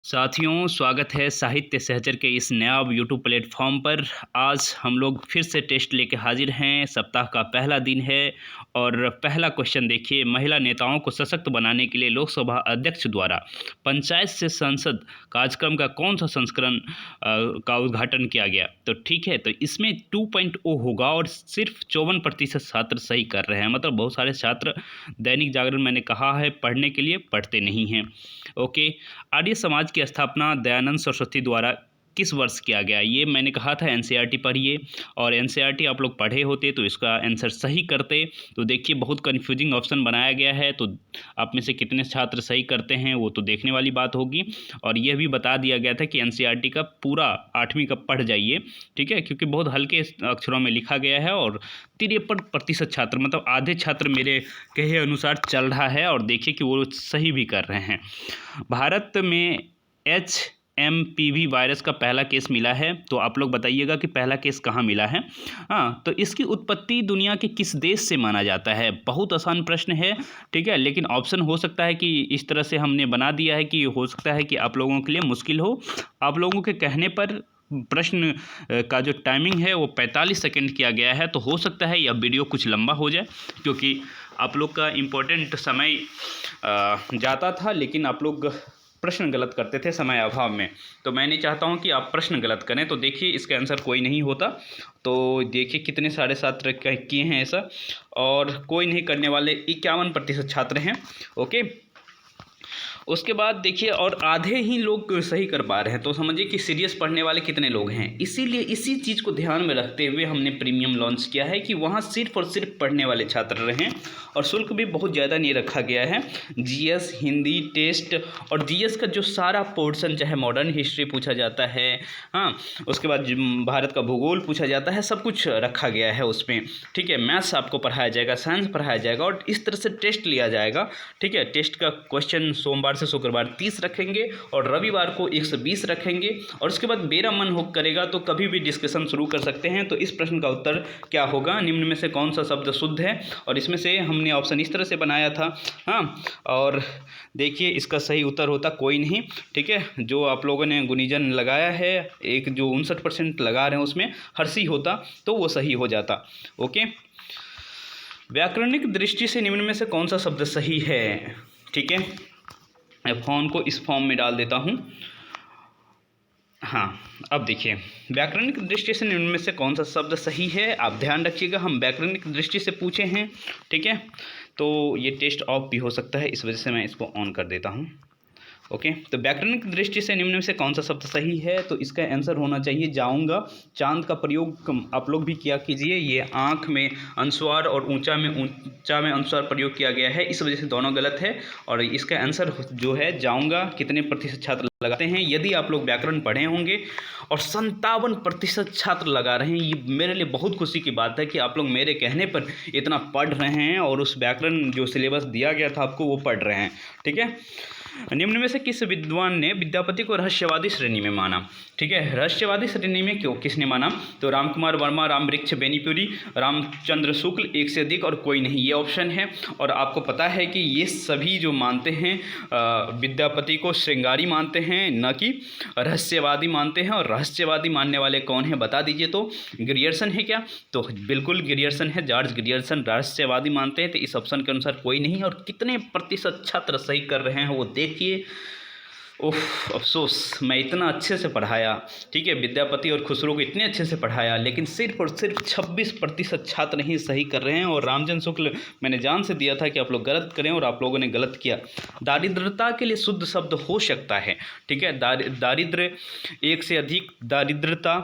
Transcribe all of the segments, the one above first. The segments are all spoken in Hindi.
साथियों, स्वागत है साहित्य सहचर के इस नया यूट्यूब प्लेटफॉर्म पर। आज हम लोग फिर से टेस्ट लेके हाजिर हैं। सप्ताह का पहला दिन है और पहला क्वेश्चन देखिए, महिला नेताओं को सशक्त बनाने के लिए लोकसभा अध्यक्ष द्वारा पंचायत से संसद कार्यक्रम का कौन सा संस्करण का उद्घाटन किया गया? तो ठीक है, तो इसमें 2.0 होगा और सिर्फ 54% छात्र सही कर रहे हैं। मतलब बहुत सारे छात्र दैनिक जागरण मैंने कहा है पढ़ने के लिए, पढ़ते नहीं हैं। ओके, आर्य समाज की स्थापना दयानंद सरस्वती द्वारा किस वर्ष किया गया? ये मैंने कहा था एनसीईआरटी पढ़िए, और एनसीईआरटी आप लोग पढ़े होते तो इसका आंसर सही करते। तो देखिए, बहुत कन्फ्यूजिंग ऑप्शन बनाया गया है, तो आप में से कितने छात्र सही करते हैं वो तो देखने वाली बात होगी। और यह भी बता दिया गया था कि एनसीईआरटी का पूरा 8वीं का पढ़ जाइए, ठीक है, क्योंकि बहुत हल्के अक्षरों में लिखा गया है और 53% छात्र, मतलब आधे छात्र मेरे कहे अनुसार चल रहा है, और देखिए कि वो सही भी कर रहे हैं। भारत में HMPV वायरस का पहला केस मिला है, तो आप लोग बताइएगा कि पहला केस कहाँ मिला है। हाँ, तो इसकी उत्पत्ति दुनिया के किस देश से माना जाता है? बहुत आसान प्रश्न है, ठीक है, लेकिन ऑप्शन हो सकता है कि इस तरह से हमने बना दिया है कि हो सकता है कि आप लोगों के लिए मुश्किल हो। आप लोगों के कहने पर प्रश्न का जो टाइमिंग है वो 45 सेकंड किया गया है, तो हो सकता है यह वीडियो कुछ लंबा हो जाए, क्योंकि आप लोग का इम्पोर्टेंट समय जाता था, लेकिन आप लोग प्रश्न गलत करते थे समय अभाव में। तो मैं नहीं चाहता हूं कि आप प्रश्न गलत करें। तो देखिए, इसका आंसर कोई नहीं होता। तो देखिए कितने सारे छात्र किए हैं ऐसा, और कोई नहीं करने वाले 51% छात्र हैं। ओके, उसके बाद देखिए, और आधे ही लोग सही कर पा रहे हैं, तो समझिए कि सीरियस पढ़ने वाले कितने लोग हैं। इसीलिए इसी चीज़ को ध्यान में रखते हुए हमने प्रीमियम लॉन्च किया है कि वहाँ सिर्फ और सिर्फ पढ़ने वाले छात्र रहें, और शुल्क भी बहुत ज़्यादा नहीं रखा गया है। जीएस, हिंदी टेस्ट और जीएस का जो सारा पोर्शन, चाहे मॉडर्न हिस्ट्री पूछा जाता है, हाँ, उसके बाद भारत का भूगोल पूछा जाता है, सब कुछ रखा गया है उसमें, ठीक है। मैथ्स आपको पढ़ाया जाएगा, साइंस पढ़ाया जाएगा, और इस तरह से टेस्ट लिया जाएगा, ठीक है। टेस्ट का क्वेश्चन सोमवार से शुक्रवार 30 रखेंगे और रविवार को 120 रखेंगे, और उसके बाद मेरा मन हो करेगा तो कभी भी डिस्कशन शुरू कर सकते हैं। तो इस प्रश्न का उत्तर क्या होगा? निम्न में से कौन सा शब्द शुद्ध है? और इसमें से हमने ऑप्शन इस तरह से बनाया था, हाँ, और देखिए इसका सही उत्तर होता कोई नहीं, ठीक है। जो आप लोगों ने गुणिजन लगाया है, एक जो 59% लगा रहे हैं उसमें हर्षी होता तो वो सही हो जाता। ओके, व्याकरणिक दृष्टि से निम्न में से कौन सा शब्द सही है? ठीक है, मैं फोन को इस फॉर्म में डाल देता हूँ। हाँ, अब देखिए, व्याकरणिक दृष्टि से निम्न में से कौन सा शब्द सही है? आप ध्यान रखिएगा, हम व्याकरणिक दृष्टि से पूछे हैं, ठीक है। तो ये टेस्ट ऑफ भी हो सकता है, इस वजह से मैं इसको ऑन कर देता हूँ। ओके, तो व्याकरणिक दृष्टि से निम्न में से कौन सा शब्द सही है? तो इसका आंसर होना चाहिए जाऊंगा। चांद का प्रयोग आप लोग भी किया कीजिए। ये आँख में अनुस्वार और ऊंचा में अनुस्वार प्रयोग किया गया है, इस वजह से दोनों गलत है। और इसका आंसर जो है जाऊंगा, कितने प्रतिशत छात्र लगाते हैं? यदि आप लोग व्याकरण पढ़े होंगे और 57% छात्र लगा रहे हैं, ये मेरे लिए बहुत खुशी की बात है कि आप लोग मेरे कहने पर इतना पढ़ रहे हैं और उस व्याकरण जो सिलेबस दिया गया था आपको वो पढ़ रहे हैं, ठीक है। निम्न में से किस विद्वान ने विद्यापति को रहस्यवादी श्रेणी में माना? ठीक है, रहस्यवादी श्रेणी में क्यों किसने माना? तो रामकुमार वर्मा, रामवृक्ष बेनीपुरी, रामचंद्र शुक्ल, एक से अधिक और कोई नहीं, ये ऑप्शन है। और आपको पता है कि ये सभी जो मानते हैं विद्यापति को श्रृंगारी मानते हैं, न कि रहस्यवादी मानते हैं। और रहस्यवादी मानने वाले कौन है बता दीजिए। तो ग्रियर्सन है क्या? तो बिल्कुल ग्रियर्सन है, जॉर्ज ग्रियर्सन रहस्यवादी मानते हैं। तो इस ऑप्शन के अनुसार कोई नहीं। और कितने प्रतिशत छात्र सही कर रहे हैं वो देखिए। उफ, अफसोस, मैं इतना अच्छे से पढ़ाया, ठीक है, विद्यापति और खुसरो को इतने अच्छे से पढ़ाया, लेकिन सिर्फ और सिर्फ 26% छात्र ही सही कर रहे हैं। और रामचंद्र शुक्ल मैंने जान से दिया था कि आप लोग गलत करें, और आप लोगों ने गलत किया। दारिद्रता के लिए शुद्ध शब्द हो सकता है, ठीक है, दारिद्र्य, एक से अधिक, दारिद्रता,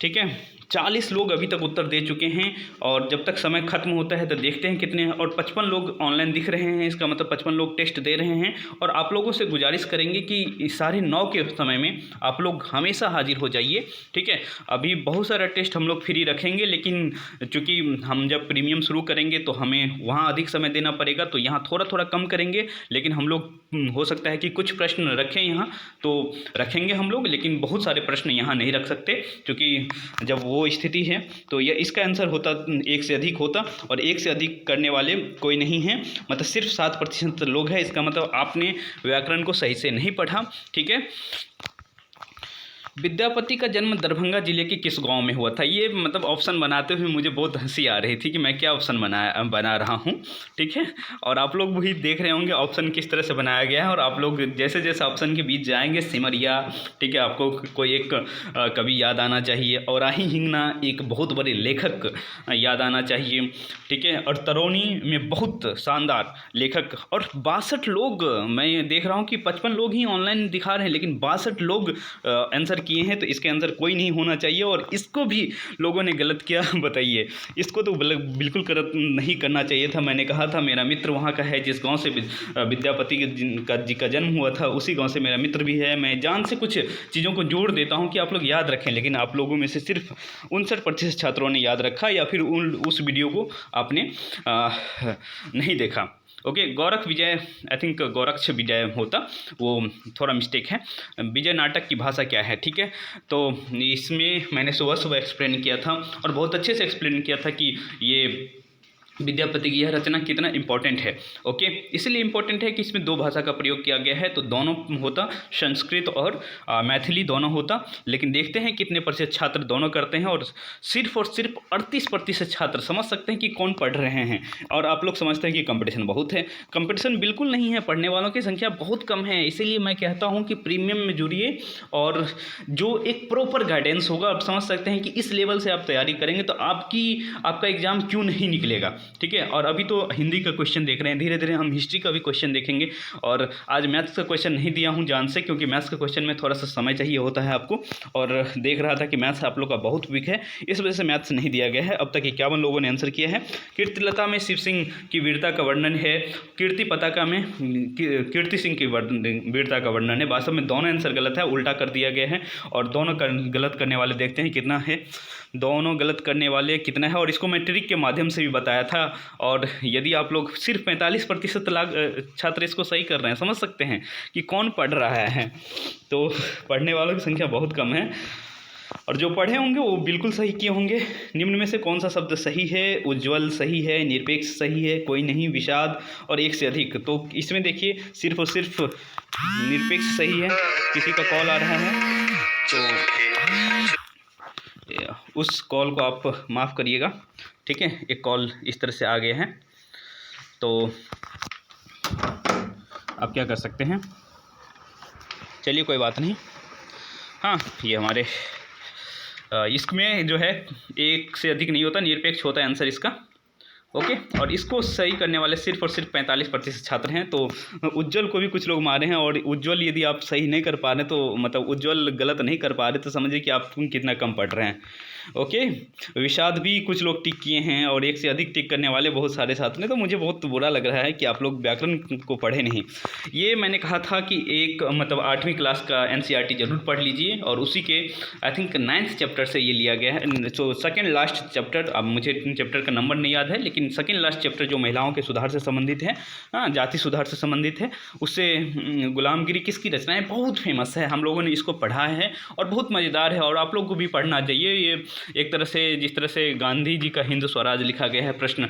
ठीक है। 40 लोग अभी तक उत्तर दे चुके हैं, और जब तक समय खत्म होता है तो देखते हैं कितने, और 55 लोग ऑनलाइन दिख रहे हैं, इसका मतलब 55 लोग टेस्ट दे रहे हैं। और आप लोगों से गुजारिश करेंगे कि 9:30 के समय में आप लोग हमेशा हाजिर हो जाइए, ठीक है। अभी बहुत सारा टेस्ट हम लोग फ्री रखेंगे, लेकिन चूँकि हम जब प्रीमियम शुरू करेंगे तो हमें वहाँ अधिक समय देना पड़ेगा, तो यहाँ थोड़ा थोड़ा कम करेंगे। लेकिन हम लोग हो सकता है कि कुछ प्रश्न रखें यहाँ, तो रखेंगे हम लोग, लेकिन बहुत सारे प्रश्न यहाँ नहीं रख सकते, क्योंकि जब वो वो स्थिति है। तो यह इसका आंसर होता 1 से अधिक होता, और 1 से अधिक करने वाले कोई नहीं हैं, मतलब सिर्फ 7% लोग हैं। इसका मतलब आपने व्याकरण को सही से नहीं पढ़ा। ठीक है। विद्यापति का जन्म दरभंगा जिले के किस गांव में हुआ था? ये मतलब ऑप्शन बनाते हुए मुझे बहुत हंसी आ रही थी कि मैं क्या ऑप्शन बना रहा हूँ। ठीक है। और आप लोग भी देख रहे होंगे ऑप्शन किस तरह से बनाया गया है, और आप लोग जैसे जैसे ऑप्शन के बीच जाएंगे, सिमरिया, ठीक है, आपको कोई एक कवि याद आना चाहिए, और आही हिंगना एक बहुत बड़े लेखक याद आना चाहिए। ठीक है। और तरौनी में बहुत शानदार लेखक, और 62 लोग, मैं देख रहा हूँ कि 55 लोग ही ऑनलाइन दिखा रहे हैं, लेकिन 62 लोग आंसर किए हैं, तो इसके आंसर कोई नहीं होना चाहिए। और इसको भी लोगों ने गलत किया। बताइए, इसको तो बिल्कुल गलत नहीं करना चाहिए था। मैंने कहा था मेरा मित्र वहाँ का है, जिस गांव से विद्यापति जी का जन्म हुआ था, उसी गांव से मेरा मित्र भी है। मैं जान से कुछ चीज़ों को जोड़ देता हूँ कि आप लोग याद रखें, लेकिन आप लोगों में से सिर्फ 59% छात्रों ने याद रखा, या फिर उस वीडियो को आपने नहीं देखा। Okay. Gauraksh Vijay, I think गौरक्ष विजय होता, वो थोड़ा मिस्टेक है। विजय नाटक की भाषा क्या है? ठीक है। तो इसमें मैंने सुबह एक्सप्लेन किया था, और बहुत अच्छे से एक्सप्लेन किया था कि ये विद्यापति की यह रचना कितना इंपॉर्टेंट है। ओके। इसलिए इंपॉर्टेंट है कि इसमें 2 भाषा का प्रयोग किया गया है, तो दोनों होता, संस्कृत और मैथिली दोनों होता। लेकिन देखते हैं कितने प्रतिशत छात्र दोनों करते हैं, और सिर्फ 38% छात्र समझ सकते हैं कि कौन पढ़ रहे हैं। और आप लोग समझते हैं कि कंपटीशन बहुत है। कंपटीशन बिल्कुल नहीं है, पढ़ने वालों की संख्या बहुत कम है। इसीलिए मैं कहता हूँ कि प्रीमियम में जुड़िए, और जो एक प्रॉपर गाइडेंस होगा, आप समझ सकते हैं कि इस लेवल से आप तैयारी करेंगे तो आपका एग्ज़ाम क्यों नहीं निकलेगा। ठीक है। और अभी तो हिंदी का क्वेश्चन देख रहे हैं, धीरे धीरे हम हिस्ट्री का भी क्वेश्चन देखेंगे। और आज मैथ्स का क्वेश्चन नहीं दिया हूं जान से, क्योंकि मैथ्स का क्वेश्चन में थोड़ा सा समय चाहिए होता है आपको, और देख रहा था कि मैथ्स आप लोग का बहुत वीक है, इस वजह से मैथ्स नहीं दिया गया है। अब तक 51 लोगों ने आंसर किया है। कीर्तिलता में शिव सिंह की वीरता का वर्णन है, कीर्ति पताका में कीर्ति सिंह की वीरता का वर्णन है। वास्तव में दोनों आंसर गलत है, उल्टा कर दिया गया है। और दोनों गलत करने वाले देखते हैं कितना है, दोनों गलत करने वाले कितना है, और इसको मैं ट्रिक के माध्यम से भी बताया था। और यदि आप लोग सिर्फ 45% छात्र इसको सही कर रहे हैं, समझ सकते हैं कि कौन पढ़ रहा है। तो पढ़ने वालों की संख्या बहुत कम है, और जो पढ़े होंगे वो बिल्कुल सही किए होंगे। निम्न में से कौन सा शब्द सही है? उज्ज्वल सही है, निरपेक्ष सही है, कोई नहीं, विषाद और 1 से अधिक। तो इसमें देखिए सिर्फ और सिर्फ निरपेक्ष सही है। किसी का कॉल आ रहा है, तो उस कॉल को आप माफ़ करिएगा। ठीक है। एक कॉल इस तरह से आ गए हैं, तो आप क्या कर सकते हैं, चलिए कोई बात नहीं। हाँ, ये हमारे इसमें जो है 1 से अधिक नहीं होता, निरपेक्ष होता है आंसर इसका। ओके। और इसको सही करने वाले सिर्फ और सिर्फ 45% छात्र हैं। तो उज्ज्वल को भी कुछ लोग मारे हैं, और उज्ज्वल यदि आप सही नहीं कर पा रहे, तो मतलब उज्ज्वल गलत नहीं कर पा रहे, तो समझिए कि आप कितना कम पढ़ रहे हैं। ओके। विषाद भी कुछ लोग टिक किए हैं, और 1 से अधिक टिक करने वाले बहुत सारे छात्र हैं। तो मुझे बहुत बुरा लग रहा है कि आप लोग व्याकरण को पढ़े नहीं। ये मैंने कहा था कि एक मतलब 8वीं क्लास का NCERT जरूर पढ़ लीजिए, और उसी के आई थिंक 9th चैप्टर से ये लिया गया है। तो सेकेंड लास्ट चैप्टर, अब मुझे चैप्टर का नंबर नहीं याद है, लेकिन सेकेंड लास्ट चैप्टर जो महिलाओं के सुधार से संबंधित है, हाँ, जाति सुधार से संबंधित है, उससे गुलामगिरी किसकी रचना है, बहुत फेमस है। हम लोगों ने इसको पढ़ा है, और बहुत मज़ेदार है, और आप लोग को भी पढ़ना चाहिए। ये एक तरह से, जिस तरह से गांधी जी का हिंद स्वराज लिखा गया है प्रश्न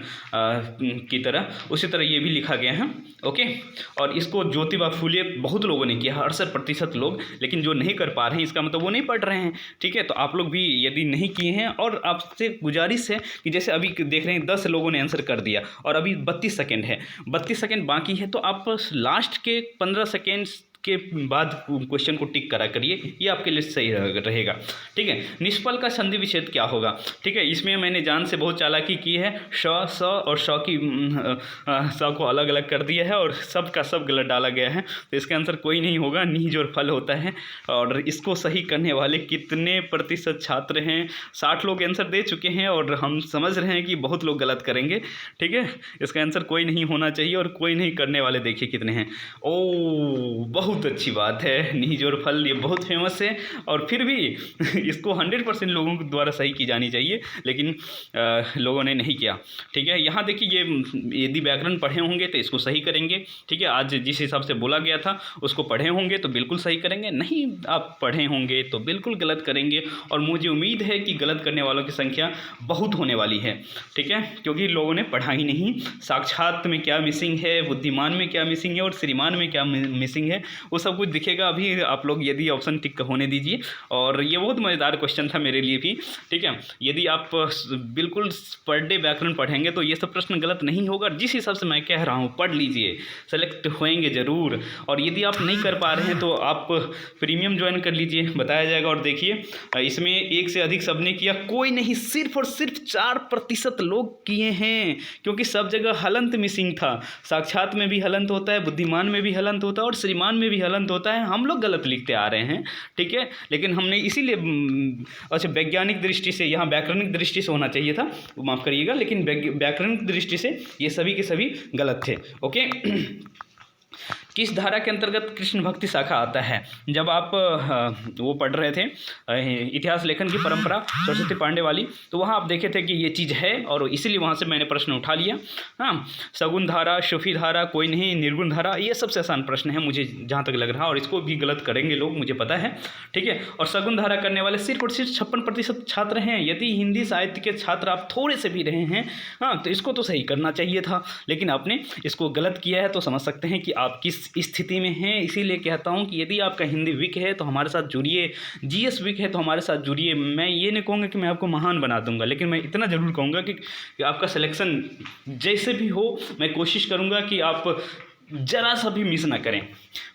की तरह, उसी तरह ये भी लिखा गया है। ओके। और इसको ज्योतिबा फूले बहुत लोगों ने किया, 68% लोग, लेकिन जो नहीं कर पा रहे हैं इसका मतलब वो नहीं पढ़ रहे हैं। ठीक है। तो आप लोग भी यदि नहीं किए हैं, और आपसे गुजारिश है कि जैसे अभी देख रहे हैं 10 लोगों ने आंसर कर दिया, और अभी 32 सेकेंड है, 32 सेकेंड बाकी है, तो आप लास्ट के 15 सेकेंड के बाद क्वेश्चन को टिक करा करिए, ये आपके लिए सही रहेगा। ठीक है। निष्फल का संधि विच्छेद क्या होगा? ठीक है। इसमें मैंने जान से बहुत चालाकी की है, श, स और श की स को अलग अलग कर दिया है, और सब का सब गलत डाला गया है। तो इसका आंसर कोई नहीं होगा, नीज और फल होता है। और इसको सही करने वाले कितने प्रतिशत छात्र हैं? 60 लोग आंसर दे चुके हैं, और हम समझ रहे हैं कि बहुत लोग गलत करेंगे। ठीक है। इसका आंसर कोई नहीं होना चाहिए, और कोई नहीं करने वाले देखिए कितने हैं। ओ, बहुत बहुत अच्छी बात है। नीज और फल ये बहुत फेमस है और फिर भी इसको 100% लोगों के द्वारा सही की जानी चाहिए, लेकिन लोगों ने नहीं किया। ठीक है, यहाँ देखिए ये यदि व्याकरण पढ़े होंगे तो इसको सही करेंगे। ठीक है, आज जिस हिसाब से बोला गया था उसको पढ़े होंगे तो बिल्कुल सही करेंगे, नहीं आप पढ़े होंगे तो बिल्कुल गलत करेंगे। और मुझे उम्मीद है कि गलत करने वालों की संख्या बहुत होने वाली है। ठीक है, क्योंकि लोगों ने पढ़ा ही नहीं। साक्षात में क्या मिसिंग है, बुद्धिमान में क्या मिसिंग है और श्रीमान में क्या मिसिंग है, वो सब कुछ दिखेगा अभी। आप लोग यदि ऑप्शन टिक होने दीजिए। और ये बहुत मज़ेदार क्वेश्चन था मेरे लिए भी। ठीक है, यदि आप बिल्कुल पर डे व्याकरण पढ़ेंगे तो ये सब प्रश्न गलत नहीं होगा। जिस हिसाब से मैं कह रहा हूँ पढ़ लीजिए, सेलेक्ट होएंगे ज़रूर। और यदि आप नहीं कर पा रहे हैं तो आप प्रीमियम ज्वाइन कर लीजिए, बताया जाएगा। और देखिए इसमें एक से अधिक सबने किया, कोई नहीं, सिर्फ और सिर्फ 4% लोग किए हैं, क्योंकि सब जगह हलंत मिसिंग था। साक्षात में भी हलंत होता है, बुद्धिमान में भी हलंत होता है और श्रीमान में भी हलंत होता है। हम लोग गलत लिखते आ रहे हैं। ठीक है, लेकिन हमने इसीलिए अच्छा वैज्ञानिक दृष्टि से, यहाँ व्याकरणिक दृष्टि से होना चाहिए था, माफ़ करिएगा, लेकिन व्याकरणिक दृष्टि से ये सभी के सभी गलत थे। ओके किस धारा के अंतर्गत कृष्ण भक्ति शाखा आता है? जब आप वो पढ़ रहे थे इतिहास लेखन की परंपरा सरस्वती पांडे वाली, तो वहाँ आप देखे थे कि ये चीज़ है और इसीलिए वहाँ से मैंने प्रश्न उठा लिया। हाँ, सगुण धारा, शुफी धारा, कोई नहीं, निर्गुण धारा, ये सबसे आसान प्रश्न है मुझे जहाँ तक लग रहा है, और इसको भी गलत करेंगे लोग, मुझे पता है। ठीक है, और सगुण धारा करने वाले सिर्फ और सिर्फ 56% छात्र हैं। यदि हिंदी साहित्य के छात्र आप थोड़े से भी रहे हैं, हाँ, तो इसको तो सही करना चाहिए था, लेकिन आपने इसको गलत किया है। तो समझ सकते हैं कि आप किस स्थिति में हैं। इसीलिए कहता हूं कि यदि आपका हिंदी वीक है तो हमारे साथ जुड़िए, जीएस वीक है तो हमारे साथ जुड़िए। मैं ये नहीं कहूँगा कि मैं आपको महान बना दूंगा, लेकिन मैं इतना ज़रूर कहूँगा कि आपका सिलेक्शन जैसे भी हो, मैं कोशिश करूँगा कि आप जरा सा भी मिस ना करें।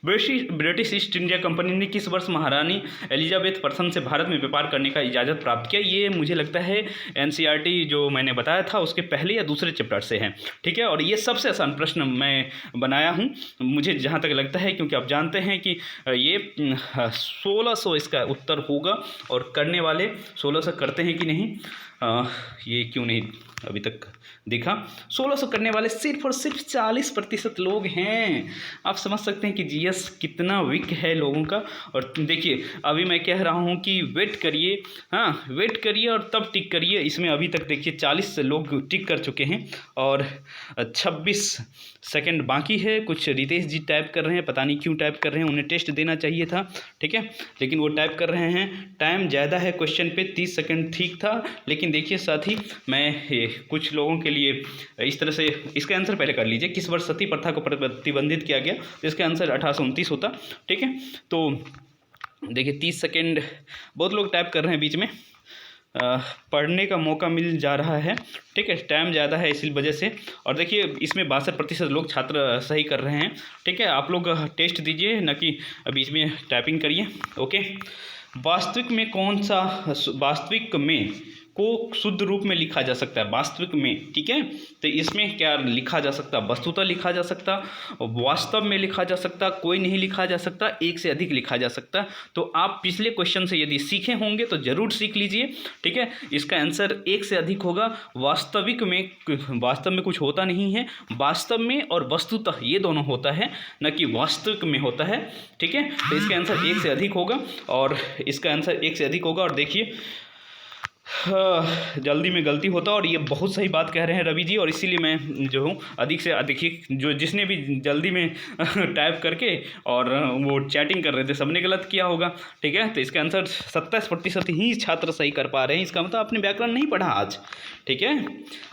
ब्रिटिश ईस्ट इंडिया कंपनी ने किस वर्ष महारानी एलिजाबेथ प्रथम से भारत में व्यापार करने का इजाज़त प्राप्त किया? ये मुझे लगता है एनसीईआरटी जो मैंने बताया था उसके पहले या दूसरे चैप्टर से है। ठीक है, और ये सबसे आसान प्रश्न मैं बनाया हूँ मुझे जहाँ तक लगता है, क्योंकि आप जानते हैं कि ये 1600 इसका उत्तर होगा, और करने वाले 1600 करते हैं कि नहीं, ये क्यों नहीं अभी तक देखा। 1600 करने वाले सिर्फ और सिर्फ 40% लोग हैं। आप समझ सकते हैं कि जीएस कितना वीक है लोगों का। और देखिए अभी मैं कह रहा हूं कि वेट करिए, हाँ वेट करिए और तब टिक करिए। इसमें अभी तक देखिए 40 लोग टिक कर चुके हैं और 26 सेकंड बाकी है। कुछ रितेश जी टाइप कर रहे हैं, पता नहीं क्यों टाइप कर रहे हैं, उन्हें टेस्ट देना चाहिए था। ठीक है, लेकिन वो टाइप कर रहे हैं। टाइम ज़्यादा है क्वेश्चन पे, 30 सेकंड ठीक था, लेकिन देखिए साथ ही मैं कुछ लोगों के लिए इस तरह से इसका आंसर पहले कर लीजिए। किस वर्ष सती प्रथा को प्रतिबंधित किया गया? तो इसका आंसर 1829 होता। ठीक है, तो देखिए 30 सेकंड बहुत लोग टाइप कर रहे हैं बीच में, पढ़ने का मौका मिल जा रहा है। ठीक है, टाइम ज़्यादा है इसी वजह से। और देखिए इसमें 62% लोग छात्र सही कर रहे हैं। ठीक है, आप लोग टेस्ट दीजिए, न कि बीच में टाइपिंग करिए। ओके, वास्तविक में कौन सा, वास्तविक में को शुद्ध रूप में लिखा जा सकता है? वास्तविक में, ठीक है, तो इसमें क्या लिखा जा सकता? वस्तुतः लिखा जा सकता, वास्तव में लिखा जा सकता, कोई नहीं लिखा जा सकता, एक से अधिक लिखा जा सकता। तो आप पिछले क्वेश्चन से यदि सीखे होंगे तो ज़रूर सीख लीजिए। ठीक है, इसका आंसर एक से अधिक होगा। वास्तविक में, वास्तव में कुछ होता नहीं है, वास्तव में और वस्तुतः ये दोनों होता है, न कि वास्तविक में होता है। ठीक है, तो इसका आंसर एक से अधिक होगा, और इसका आंसर एक से अधिक होगा। और देखिए जल्दी में गलती होता, और ये बहुत सही बात कह रहे हैं रवि जी, और इसीलिए मैं जो हूँ अधिक से अधिक, जो जिसने भी जल्दी में टाइप करके और वो चैटिंग कर रहे थे सबने गलत किया होगा। ठीक है, तो इसका आंसर 27% ही छात्र सही कर पा रहे हैं। इसका मतलब आपने व्याकरण नहीं पढ़ा आज। ठीक है,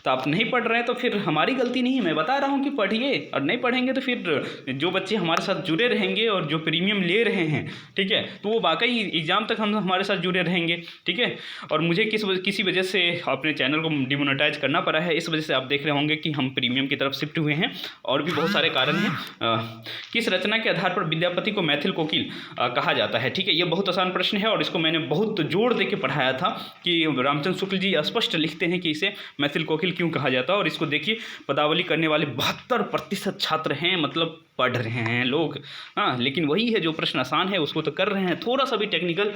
तो आप नहीं पढ़ रहे हैं तो फिर हमारी गलती नहीं है, मैं बता रहा हूँ कि पढ़िए, और नहीं पढ़ेंगे तो फिर जो बच्चे हमारे साथ जुड़े रहेंगे और जो प्रीमियम ले रहे हैं, ठीक है, तो वो वाकई एग्ज़ाम तक हम हमारे साथ जुड़े रहेंगे। ठीक है, और मुझे किसी वजह से अपने चैनल को डिमोनेटाइज करना पड़ा है, इस वजह से आप देख रहे होंगे कि हम प्रीमियम की तरफ शिफ्ट हुए हैं, और भी बहुत सारे कारण हैं। किस रचना के आधार पर विद्यापति को मैथिल कोकिल कहा जाता है? ठीक है, ये बहुत आसान प्रश्न है, और इसको मैंने बहुत जोर दे के पढ़ाया था कि रामचंद्र शुक्ल जी स्पष्ट लिखते हैं कि इसे मैथिल कोकिल क्यों कहा जाता है। और इसको देखिए पदावली करने वाले 72% छात्र हैं, मतलब पढ़ रहे हैं लोग। हाँ, लेकिन वही है, जो प्रश्न आसान है उसको तो कर रहे हैं। थोड़ा सा भी टेक्निकल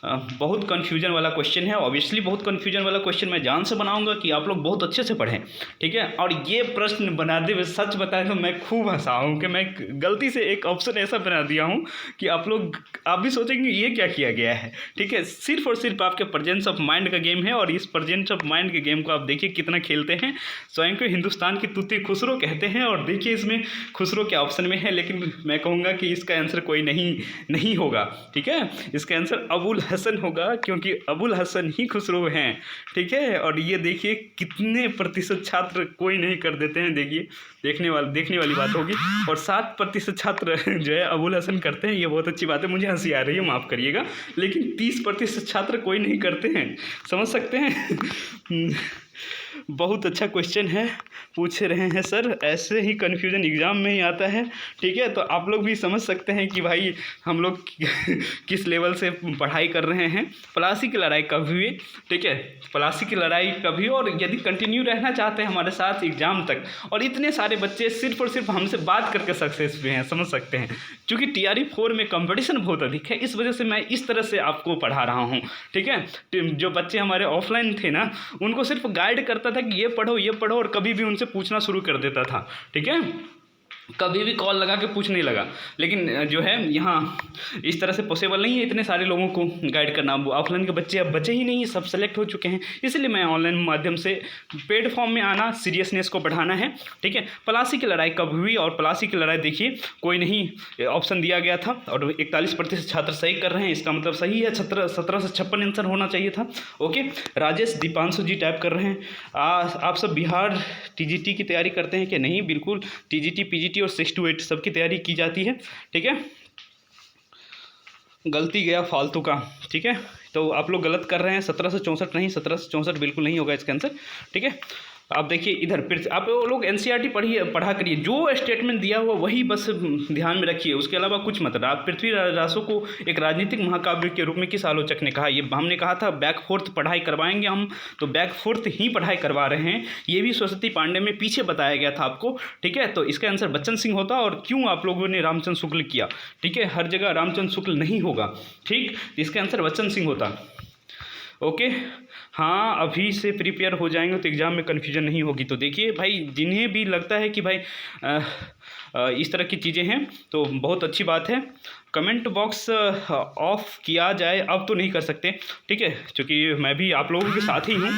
बहुत कन्फ्यूजन वाला क्वेश्चन है। ऑब्वियसली बहुत कन्फ्यूजन वाला क्वेश्चन मैं जान से बनाऊंगा कि आप लोग बहुत अच्छे से पढ़ें, ठीक है। और ये प्रश्न बनाते हुए सच बताएं तो मैं खूब हंसा हूँ कि मैं गलती से एक ऑप्शन ऐसा बना दिया हूँ कि आप भी सोचेंगे ये क्या किया गया है, ठीक है। सिर्फ और सिर्फ आपके प्रेजेंस ऑफ माइंड का गेम है, और इस प्रेजेंस ऑफ माइंड के गेम को आप देखिए कितना खेलते हैं। स्वयं को हिंदुस्तान की तूती खुसरो कहते हैं, और देखिए इसमें खुसरो के ऑप्शन में है, लेकिन मैं कहूँगा कि इसका आंसर कोई नहीं होगा, ठीक है। इसका आंसर अबुल हसन होगा, क्योंकि अबुल हसन ही खुसरो हैं, ठीक है। और ये देखिए कितने प्रतिशत छात्र कोई नहीं कर देते हैं, देखिए देखने वाली बात होगी। और 7% छात्र जो है अबुल हसन करते हैं, ये बहुत अच्छी बात है। मुझे हंसी आ रही है, माफ़ करिएगा, लेकिन 30% छात्र कोई नहीं करते हैं, समझ सकते हैं। बहुत अच्छा क्वेश्चन है, पूछ रहे हैं सर, ऐसे ही कन्फ्यूजन एग्ज़ाम में ही आता है, ठीक है। तो आप लोग भी समझ सकते हैं कि भाई हम लोग किस लेवल से पढ़ाई कर रहे हैं। प्लासी की लड़ाई कब हुई, ठीक है, प्लासी की लड़ाई कभी, और यदि कंटिन्यू रहना चाहते हैं हमारे साथ एग्ज़ाम तक, और इतने सारे बच्चे सिर्फ और सिर्फ हमसे बात करके सक्सेस हुए हैं, समझ सकते हैं। क्योंकि TRE 4 में कंपटीशन बहुत अधिक है, इस वजह से मैं इस तरह से आपको पढ़ा रहा हूँ, ठीक है। जो बच्चे हमारे ऑफलाइन थे ना, उनको सिर्फ गाइड करता था कि ये पढ़ो, और कभी भी उनसे पूछना शुरू कर देता था, ठीक है। कभी भी कॉल लगा के पूछ नहीं लगा। लेकिन जो है यहाँ इस तरह से पॉसिबल नहीं है इतने सारे लोगों को गाइड करना। ऑफलाइन के बच्चे अब बचे ही नहीं, सब सेलेक्ट हो चुके हैं, इसलिए मैं ऑनलाइन माध्यम से पेड फॉर्म में आना, सीरियसनेस को बढ़ाना है, ठीक है। प्लासी की लड़ाई कब हुई, और प्लासी की लड़ाई देखिए कोई नहीं ऑप्शन दिया गया था, और 41% छात्र सही कर रहे हैं, इसका मतलब सही है। 1756 आंसर होना चाहिए था। ओके, राजेश दीपांशु जी टाइप कर रहे हैं, आप सब बिहार TGT की तैयारी करते हैं कि नहीं? बिल्कुल, TGT PGT और 6 to 8 सबकी तैयारी की जाती है, ठीक है। गलती गया फालतू का, ठीक है। तो आप लोग गलत कर रहे हैं, 1764 नहीं, 1764 बिल्कुल नहीं होगा इसका आंसर, ठीक है। आप देखिए इधर फिर आप लोग NCERT पढ़ा करिए, जो स्टेटमेंट दिया हुआ वही बस ध्यान में रखिए, उसके अलावा कुछ मत। पृथ्वीराज रासो को एक राजनीतिक महाकाव्य के रूप में किस आलोचक ने कहा? ये हमने कहा था बैक फोर्थ पढ़ाई करवाएंगे हम, तो बैक फोर्थ ही पढ़ाई करवा रहे हैं। ये भी सरस्वती पांडे में पीछे बताया गया था आपको, ठीक है। तो इसका आंसर बच्चन सिंह होता, और क्यों आप लोगों ने रामचंद्र शुक्ल किया, ठीक है। हर जगह रामचंद्र शुक्ल नहीं होगा, ठीक, इसका आंसर बच्चन सिंह होता। ओके, हाँ, अभी से प्रिपेयर हो जाएंगे तो एग्ज़ाम में कन्फ्यूजन नहीं होगी। तो देखिए भाई, जिन्हें भी लगता है कि भाई इस तरह की चीज़ें हैं तो बहुत अच्छी बात है। कमेंट बॉक्स ऑफ किया जाए, अब तो नहीं कर सकते, ठीक है, क्योंकि मैं भी आप लोगों के साथ ही हूँ,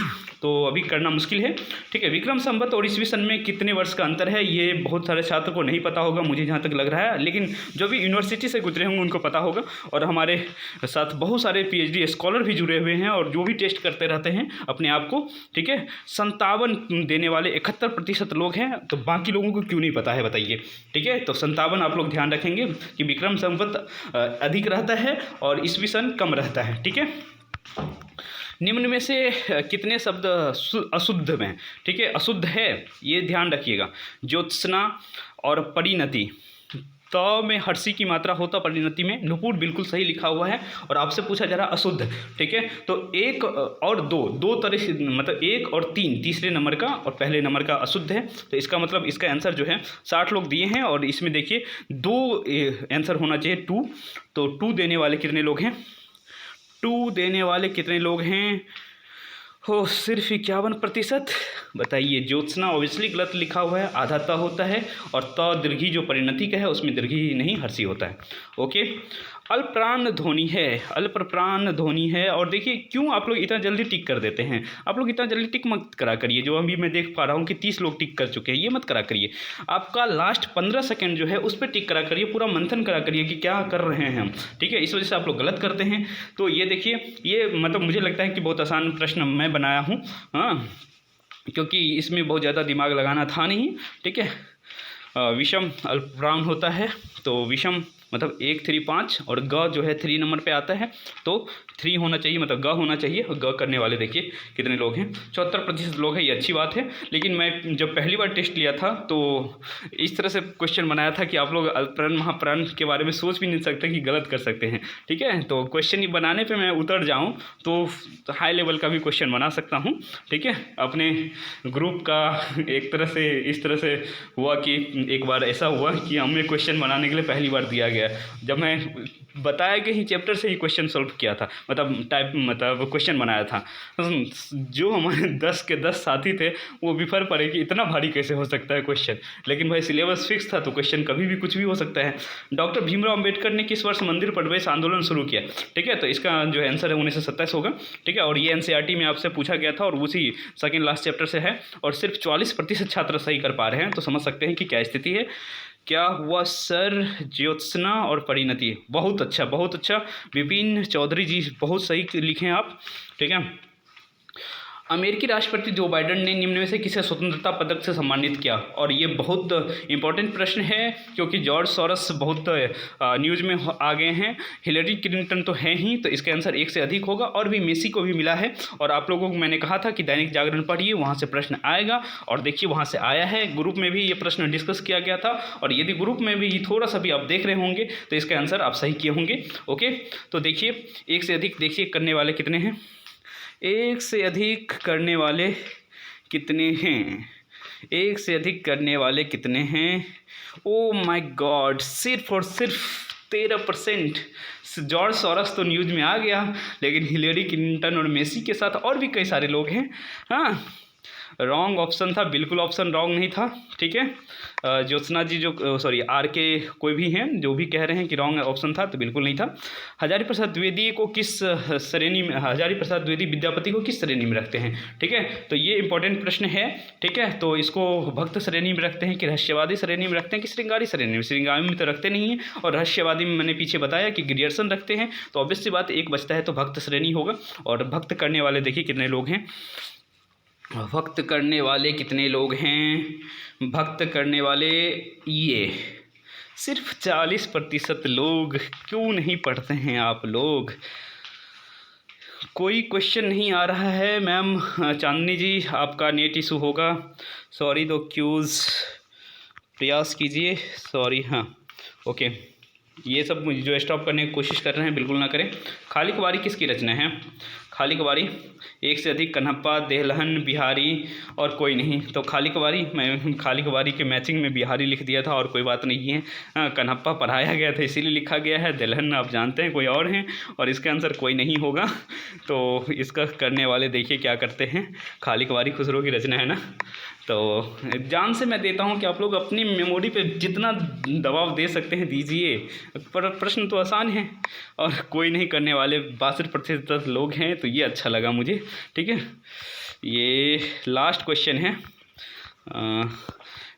तो अभी करना मुश्किल है, ठीक है। विक्रम संवत और ईस्वी सन में कितने वर्ष का अंतर है? ये बहुत सारे छात्र को नहीं पता होगा, मुझे जहाँ तक लग रहा है, लेकिन जो भी यूनिवर्सिटी से गुजरे होंगे उनको पता होगा। और हमारे साथ बहुत सारे PhD स्कॉलर भी जुड़े हुए हैं, और जो भी टेस्ट करते रहते हैं अपने आप को, ठीक है। 57 देने वाले 71% लोग हैं, तो बाकी लोगों को क्यों नहीं पता है बताइए, ठीक है। तो 57 आप लोग ध्यान रखेंगे कि विक्रम संवत अधिक रहता है और ईस्वी सन कम रहता है, ठीक है। निम्न में से कितने शब्द अशुद्ध में, ठीक है, अशुद्ध है, ये ध्यान रखिएगा। ज्योत्सना और परिणति, तो में हर्षी की मात्रा होता, परिणति में नुपुर बिल्कुल सही लिखा हुआ है। और आपसे पूछा जा रहा अशुद्ध, ठीक है। तो 1 और 2 तरह से, मतलब 1 और 3 तीसरे नंबर का और पहले नंबर का अशुद्ध है। तो इसका मतलब इसका आंसर जो है 60 लोग दिए हैं, और इसमें देखिए 2 आंसर होना चाहिए 2। तो 2 देने वाले कितने लोग हैं? 2 देने वाले कितने लोग हैं? हो, सिर्फ 51%। बताइए, ज्योत्सना ऑब्वियसली गलत लिखा हुआ है, आधा त होता है, और त दीर्घी जो परिणति का है उसमें दीर्घी नहीं हर्षी होता है। ओके, अल्पप्राण ध्वनि है, अल्पप्राण ध्वनि है। और देखिए क्यों आप लोग इतना जल्दी टिक कर देते हैं? आप लोग इतना जल्दी टिक मत करा करिए। जो अभी मैं देख पा रहा हूँ कि 30 लोग टिक कर चुके हैं, ये मत करा करिए। आपका लास्ट 15 सेकंड जो है उस पर टिक करा करिए, पूरा मंथन करा करिए कि क्या कर रहे हैं हम, ठीक है। इस वजह से आप लोग गलत करते हैं। तो ये देखिए, ये मतलब मुझे लगता है कि बहुत आसान प्रश्न मैं बनाया हूँ, हाँ, क्योंकि इसमें बहुत ज़्यादा दिमाग लगाना था नहीं, ठीक है। विषम अल्पप्राण होता है, तो विषम मतलब 1 3 5 और ग जो है 3 नंबर पे आता है, तो 3 होना चाहिए, मतलब ग होना चाहिए। और ग करने वाले देखिए कितने लोग हैं, 74% लोग हैं। ये अच्छी बात है। लेकिन मैं जब पहली बार टेस्ट लिया था तो इस तरह से क्वेश्चन बनाया था कि आप लोग अल्पप्राण महाप्राण के बारे में सोच भी नहीं सकते कि गलत कर सकते हैं। ठीक है, तो क्वेश्चन बनाने पे मैं उतर जाऊं तो हाई लेवल का भी क्वेश्चन बना सकता हूं। ठीक है, अपने ग्रुप का एक तरह से इस तरह से हुआ कि एक बार ऐसा हुआ कि हमें क्वेश्चन बनाने के लिए पहली बार दिया गया, जब मैं बताया गए ही चैप्टर से ही क्वेश्चन सॉल्व किया था, मतलब क्वेश्चन बनाया था। जो हमारे 10 के 10 साथी थे वो विफर पड़े कि इतना भारी कैसे हो सकता है क्वेश्चन। लेकिन भाई सिलेबस फिक्स था तो क्वेश्चन कभी भी कुछ भी हो सकता है। डॉक्टर भीमराव अम्बेडकर ने किस वर्ष मंदिर प्रवेश आंदोलन शुरू किया? ठीक है, तो इसका जो आंसर है 1927 होगा। ठीक है, और ये एनसीईआरटी में आपसे पूछा गया था और उसी सेकेंड लास्ट चैप्टर से है, और सिर्फ 44% छात्र सही कर पा रहे हैं। तो समझ सकते हैं कि क्या स्थिति है। क्या हुआ सर? ज्योत्सना और परिणति, बहुत अच्छा बहुत अच्छा। विपिन चौधरी जी बहुत सही लिखे हैं आप। ठीक है, अमेरिकी राष्ट्रपति जो बाइडेन ने निम्न में से किसे स्वतंत्रता पदक से सम्मानित किया? और ये बहुत इंपॉर्टेंट प्रश्न है क्योंकि जॉर्ज सोरस बहुत न्यूज़ में आ गए हैं। हिलरी क्लिंटन तो है ही, तो इसका आंसर 1 से अधिक होगा। और भी मेसी को भी मिला है। और आप लोगों को मैंने कहा था कि दैनिक जागरण पढ़िए, वहाँ से प्रश्न आएगा, और देखिए वहाँ से आया है। ग्रुप में भी ये प्रश्न डिस्कस किया गया था, और यदि ग्रुप में भी थोड़ा सा भी आप देख रहे होंगे तो इसका आंसर आप सही किए होंगे। ओके, तो देखिए 1 से अधिक देखिए करने वाले कितने हैं। 1 से अधिक करने वाले कितने हैं? 1 से अधिक करने वाले कितने हैं? ओ माय गॉड, सिर्फ और सिर्फ 13%। जॉर्ज सोरस तो न्यूज़ में आ गया, लेकिन हिलरी क्लिंटन और मेसी के साथ और भी कई सारे लोग हैं। हाँ, रॉन्ग ऑप्शन था, बिल्कुल ऑप्शन रॉन्ग नहीं था। ठीक है, ज्योत्सना जी जो सॉरी आर के कोई भी हैं जो भी कह रहे हैं कि रॉन्ग ऑप्शन था, तो बिल्कुल नहीं था। हजारी प्रसाद द्विवेदी को किस श्रेणी में, हजारी प्रसाद द्विवेदी विद्यापति को किस श्रेणी में रखते हैं? ठीक है, तो ये इंपॉर्टेंट प्रश्न है। ठीक है, तो इसको भक्त श्रेणी में रखते हैं कि रहस्यवादी श्रेणी में रखते हैं कि श्रृंगारी श्रेणी में? श्रृंगारी में तो रखते नहीं हैं, और रहस्यवादी में मैंने पीछे बताया कि ग्रियर्सन रखते हैं। तो ऑब्वियस सी बात एक बचता है तो भक्त श्रेणी होगा। और भक्त करने वाले देखिए कितने लोग हैं। भक्त करने वाले कितने लोग हैं? भक्त करने वाले ये सिर्फ 40% लोग। क्यों नहीं पढ़ते हैं आप लोग? कोई क्वेश्चन नहीं आ रहा है। मैम चांदनी जी, आपका नेट इशू होगा। सॉरी, दो क्यूज़ प्रयास कीजिए। सॉरी, हाँ ओके। ये सब जो स्टॉप करने की कोशिश कर रहे हैं बिल्कुल ना करें। खाली कवारी किसकी रचना है? खाली कवारी 1 से अधिक कन्हप्पा, देहलहन, बिहारी और कोई नहीं। तो खाली कवारी, मैं खाली कवारी के मैचिंग में बिहारी लिख दिया था और कोई बात नहीं है। कन्हप्पा पढ़ाया गया था इसीलिए लिखा गया है। देहलहन आप जानते हैं कोई और हैं, और इसका आंसर कोई नहीं होगा। तो इसका करने वाले देखिए क्या करते हैं। खाली कवारी खुसरो की रचना है ना। तो जान से मैं देता हूं कि आप लोग अपनी मेमोरी पे जितना दबाव दे सकते हैं दीजिए। पर प्रश्न तो आसान है, और कोई नहीं करने वाले 62% लोग हैं, तो ये अच्छा लगा मुझे। ठीक है, ये लास्ट क्वेश्चन है।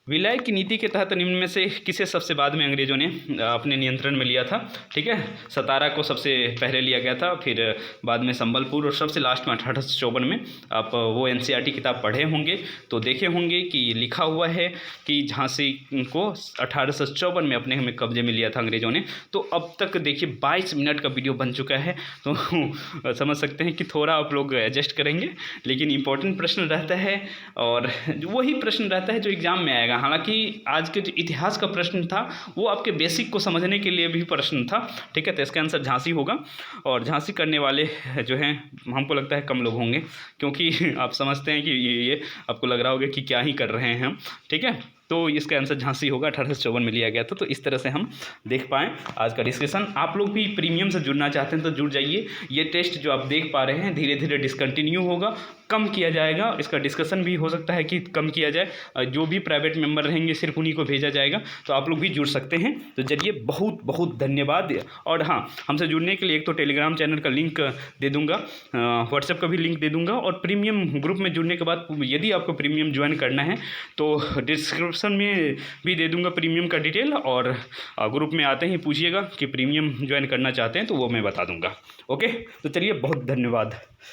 विलय की नीति के तहत निम्न में से किसे सबसे बाद में अंग्रेजों ने अपने नियंत्रण में लिया था? ठीक है, सतारा को सबसे पहले लिया गया था, फिर बाद में संबलपुर, और सबसे लास्ट में 1854 में। आप वो एनसीईआरटी किताब पढ़े होंगे तो देखे होंगे कि लिखा हुआ है कि झांसी को 1854 में अपने में कब्जे में लिया था अंग्रेजों ने। तो अब तक देखिए 22 मिनट का वीडियो बन चुका है, तो समझ सकते हैं कि थोड़ा आप लोग एडजस्ट करेंगे, लेकिन इंपॉर्टेंट प्रश्न रहता है, और वही प्रश्न रहता है जो एग्ज़ाम में आएगा। हालांकि आज के जो इतिहास का प्रश्न था वो आपके बेसिक को समझने के लिए भी प्रश्न था। ठीक है, तो इसका आंसर झांसी होगा। और झांसी करने वाले जो हैं हमको लगता है कम लोग होंगे, क्योंकि आप समझते हैं कि ये आपको लग रहा होगा कि क्या ही कर रहे हैं हम। ठीक है, तो इसका आंसर झांसी होगा, 1854 में लिया गया था। तो इस तरह से हम देख पाएँ आज का डिस्कशन। आप लोग भी प्रीमियम से जुड़ना चाहते हैं तो जुड़ जाइए। ये टेस्ट जो आप देख पा रहे हैं धीरे धीरे डिसकंटिन्यू होगा, कम किया जाएगा। इसका डिस्कशन भी हो सकता है कि कम किया जाए। जो भी प्राइवेट मेंबर रहेंगे सिर्फ उन्हीं को भेजा जाएगा, तो आप लोग भी जुड़ सकते हैं। तो चलिए, बहुत बहुत धन्यवाद। और हाँ, हमसे जुड़ने के लिए एक तो टेलीग्राम चैनल का लिंक दे दूँगा, व्हाट्सएप का भी लिंक दे दूँगा, और प्रीमियम ग्रुप में जुड़ने के बाद यदि आपको प्रीमियम ज्वाइन करना है तो डिस्क्रिप्शन में भी दे दूँगा प्रीमियम का डिटेल, और ग्रुप में आते ही पूछिएगा कि प्रीमियम ज्वाइन करना चाहते हैं तो वो मैं बता दूँगा। ओके, तो चलिए, बहुत धन्यवाद।